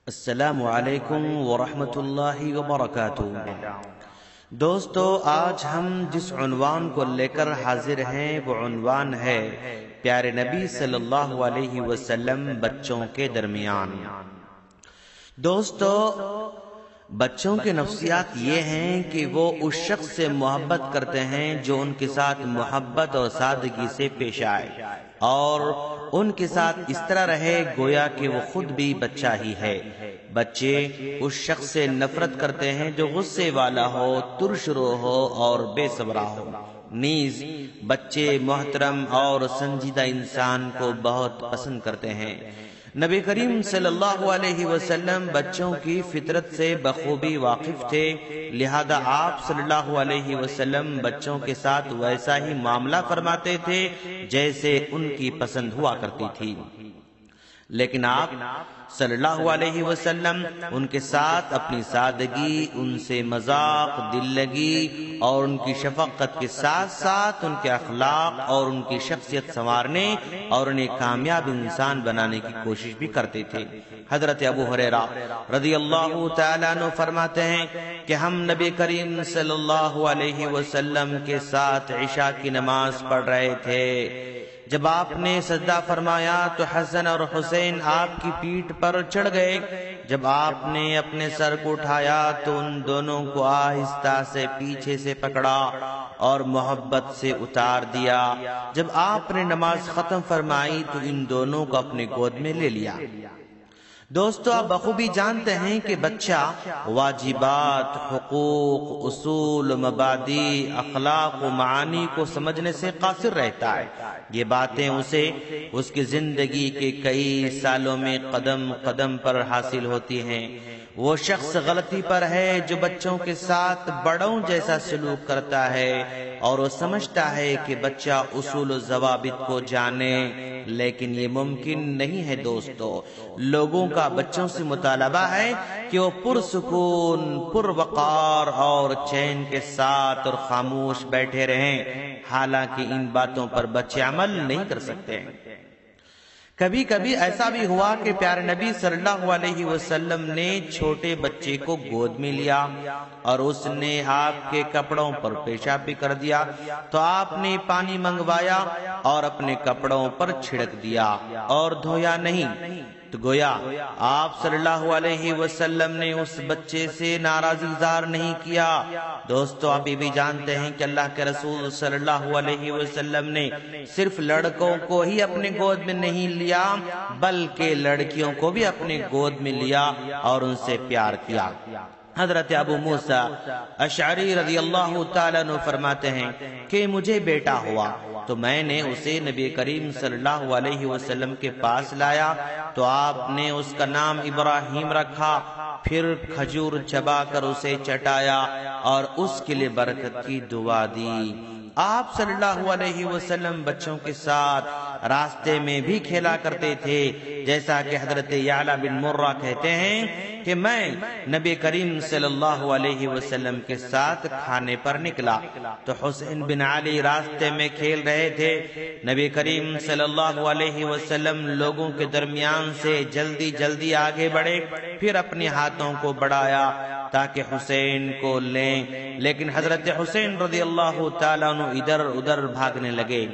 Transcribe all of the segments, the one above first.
السلام علیکم ورحمۃ اللہ وبرکاتہ۔ دوستو، آج ہم جس عنوان کو لے کر حاضر ہیں وہ عنوان ہے پیارے نبی صلی اللہ علیہ وسلم بچوں کے درمیان۔ دوستو، بچوں کے نفسیات یہ ہیں کہ وہ اس شخص سے محبت کرتے ہیں جو ان کے ساتھ محبت اور سادگی سے پیش آئے اور ان کے ساتھ اس طرح رہے گویا کہ وہ خود بھی بچہ ہی ہے۔ بچے اس شخص سے نفرت کرتے ہیں جو غصے والا ہو، ترش رو ہو اور بے صبر ہو۔ نیز بچے محترم اور سنجیدہ انسان کو بہت پسند کرتے ہیں۔ نبی کریم صلی اللہ علیہ وسلم بچوں کی فطرت سے بخوبی واقف تھے، لہذا آپ صلی اللہ علیہ وسلم بچوں کے ساتھ ویسا ہی معاملہ فرماتے تھے جیسے ان کی پسند ہوا کرتی تھی۔ لیکن آپ صلی اللہ علیہ وسلم ان کے ساتھ اپنی سادگی، ان سے مذاق، دل لگی اور ان کی شفقت کے ساتھ ساتھ ان کے اخلاق اور ان کی شخصیت سنوارنے اور انہیں کامیاب انسان بنانے کی کوشش بھی کرتے تھے۔ حضرت ابو ہریرہ رضی اللہ تعالیٰ عنہ فرماتے ہیں کہ ہم نبی کریم صلی اللہ علیہ وسلم کے ساتھ عشاء کی نماز پڑھ رہے تھے۔ جب آپ نے سجدہ فرمایا تو حسن اور حسین آپ کی پیٹھ پر چڑھ گئے۔ جب آپ نے اپنے سر کو اٹھایا تو ان دونوں کو آہستہ سے پیچھے سے پکڑا اور محبت سے اتار دیا۔ جب آپ نے نماز ختم فرمائی تو ان دونوں کو اپنے گود میں لے لیا۔ دوستو، آپ بخوبی جانتے ہیں کہ بچہ واجبات، حقوق، اصول، مبادی، اخلاق و معانی کو سمجھنے سے قاصر رہتا ہے۔ یہ باتیں اسے اس کی زندگی کے کئی سالوں میں قدم قدم پر حاصل ہوتی ہیں۔ وہ شخص غلطی پر ہے جو بچوں کے ساتھ بڑوں جیسا سلوک کرتا ہے اور وہ سمجھتا ہے کہ بچہ اصول و ضوابط کو جانے، لیکن یہ ممکن نہیں ہے۔ دوستو، لوگوں کا بچوں سے مطالبہ ہے کہ وہ پرسکون، پروقار اور چین کے ساتھ اور خاموش بیٹھے رہیں، حالانکہ ان باتوں پر بچے عمل نہیں کر سکتے۔ کبھی کبھی ایسا بھی ہوا کہ پیارے نبی صلی اللہ علیہ وسلم نے چھوٹے بچے کو گود میں لیا اور اس نے آپ کے کپڑوں پر پیشاب بھی کر دیا تو آپ نے پانی منگوایا اور اپنے کپڑوں پر چھڑک دیا اور دھویا نہیں، تو گویا آپ صلی اللہ علیہ وسلم نے اس بچے سے ناراضی اظہار نہیں کیا۔ دوستو، آپ یہ بھی جانتے ہیں کہ اللہ کے رسول صلی اللہ علیہ وسلم نے صرف لڑکوں کو ہی اپنے گود میں نہیں لیا بلکہ لڑکیوں کو بھی اپنے گود میں لیا اور ان سے پیار کیا۔ حضرت ابو موسیٰ اشعری رضی اللہ تعالیٰ عنہ فرماتے ہیں کہ مجھے بیٹا ہوا تو میں نے اسے نبی کریم صلی اللہ علیہ وسلم کے پاس لایا تو آپ نے اس کا نام ابراہیم رکھا، پھر کھجور چبا کر اسے چٹایا اور اس کے لیے برکت کی دعا دی۔ آپ صلی اللہ علیہ وسلم بچوں کے ساتھ راستے میں بھی کھیلا کرتے تھے، جیسا کہ حضرت یعلا بن مرہ کہتے ہیں کہ میں نبی کریم صلی اللہ علیہ وسلم کے ساتھ کھانے پر نکلا تو حسین بن علی راستے میں کھیل رہے تھے۔ نبی کریم صلی اللہ علیہ وسلم لوگوں کے درمیان سے جلدی جلدی آگے بڑھے، پھر اپنے ہاتھوں کو بڑھایا تاکہ حسین کو لیں، لیکن حضرت حسین رضی اللہ تعالیٰ عنہ ادھر ادھر بھاگنے لگے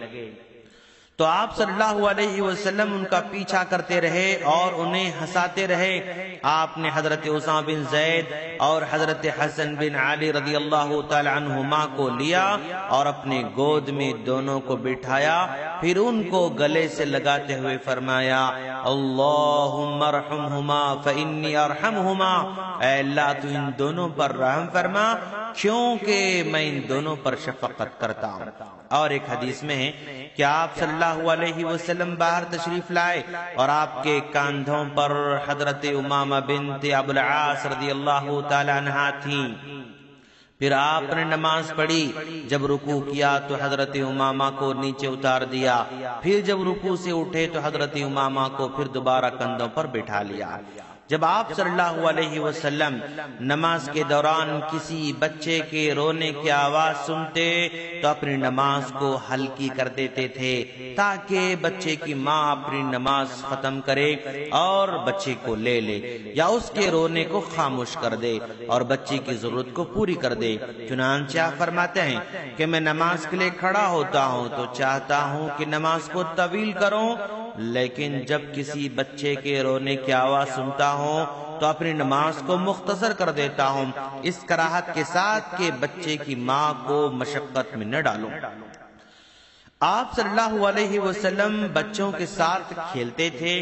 تو آپ صلی اللہ علیہ وسلم ان کا پیچھا کرتے رہے اور انہیں ہنساتے رہے۔ آپ نے حضرت اسامہ بن زید اور حضرت حسن بن علی رضی اللہ تعالی عنہما کو لیا اور اپنے گود میں دونوں کو بٹھایا، پھر ان کو گلے سے لگاتے ہوئے فرمایا، اللہم ارحمہما فانی ارحمہما، اے اللہ تو ان دونوں پر رحم فرما کیونکہ میں ان دونوں پر شفقت کرتا ہوں۔ اور ایک حدیث میں ہے کہ آپ صلی اللہ علیہ وسلم باہر تشریف لائے اور آپ کے کاندھوں پر حضرت امامہ بنت ابو العاص رضی اللہ تعالی عنہا تھیں۔ پھر آپ نے نماز پڑھی، جب رکوع کیا تو حضرت امامہ کو نیچے اتار دیا، پھر جب رکوع سے اٹھے تو حضرت امامہ کو پھر دوبارہ کندھوں پر بٹھا لیا۔ جب آپ صلی اللہ علیہ وسلم نماز کے دوران کسی بچے کے رونے کی آواز سنتے تو اپنی نماز کو ہلکی کر دیتے تھے تاکہ بچے کی ماں اپنی نماز ختم کرے اور بچے کو لے لے یا اس کے رونے کو خاموش کر دے اور بچے کی ضرورت کو پوری کر دے۔ چنانچہ آپ فرماتے ہیں کہ میں نماز کے لیے کھڑا ہوتا ہوں تو چاہتا ہوں کہ نماز کو طویل کروں، لیکن جب کسی بچے کے رونے کی آواز سنتا ہوں تو اپنی نماز کو مختصر کر دیتا ہوں، اس کراہت کے ساتھ کہ بچے کی ماں کو مشقت میں نہ ڈالوں۔ آپ صلی اللہ علیہ وسلم بچوں کے ساتھ کھیلتے تھے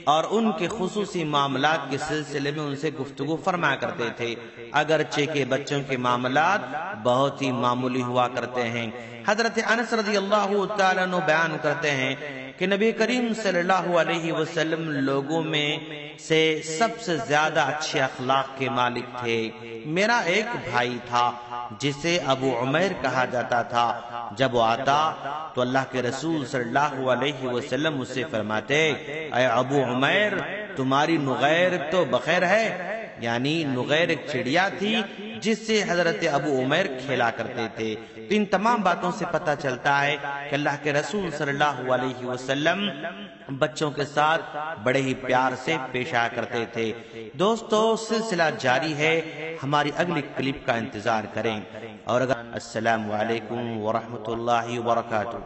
اور ان کے خصوصی معاملات کے سلسلے میں ان سے گفتگو فرمایا کرتے تھے، اگرچہ کہ بچوں کے معاملات بہت ہی معمولی ہوا کرتے ہیں۔ حضرت انس رضی اللہ تعالیٰ عنہ بیان کرتے ہیں کہ نبی کریم صلی اللہ علیہ وسلم لوگوں میں سے سب سے زیادہ اچھے اخلاق کے مالک تھے۔ میرا ایک بھائی تھا جسے ابو عمیر کہا جاتا تھا، جب وہ آتا تو اللہ کے رسول صلی اللہ علیہ وسلم اس سے فرماتے، اے ابو عمیر تمہاری نغیر تو بخیر ہے، یعنی نغیر ایک چڑیا تھی جس سے حضرت ابو عمیر کھیلا کرتے تھے۔ تو ان تمام باتوں سے پتہ چلتا ہے کہ اللہ کے رسول صلی اللہ علیہ وسلم بچوں کے ساتھ بڑے ہی پیار سے پیش آیا کرتے تھے۔ دوستو سلسلہ جاری ہے، ہماری اگلی کلپ کا انتظار کریں، اور السلام علیکم ورحمۃ اللہ وبرکاتہ۔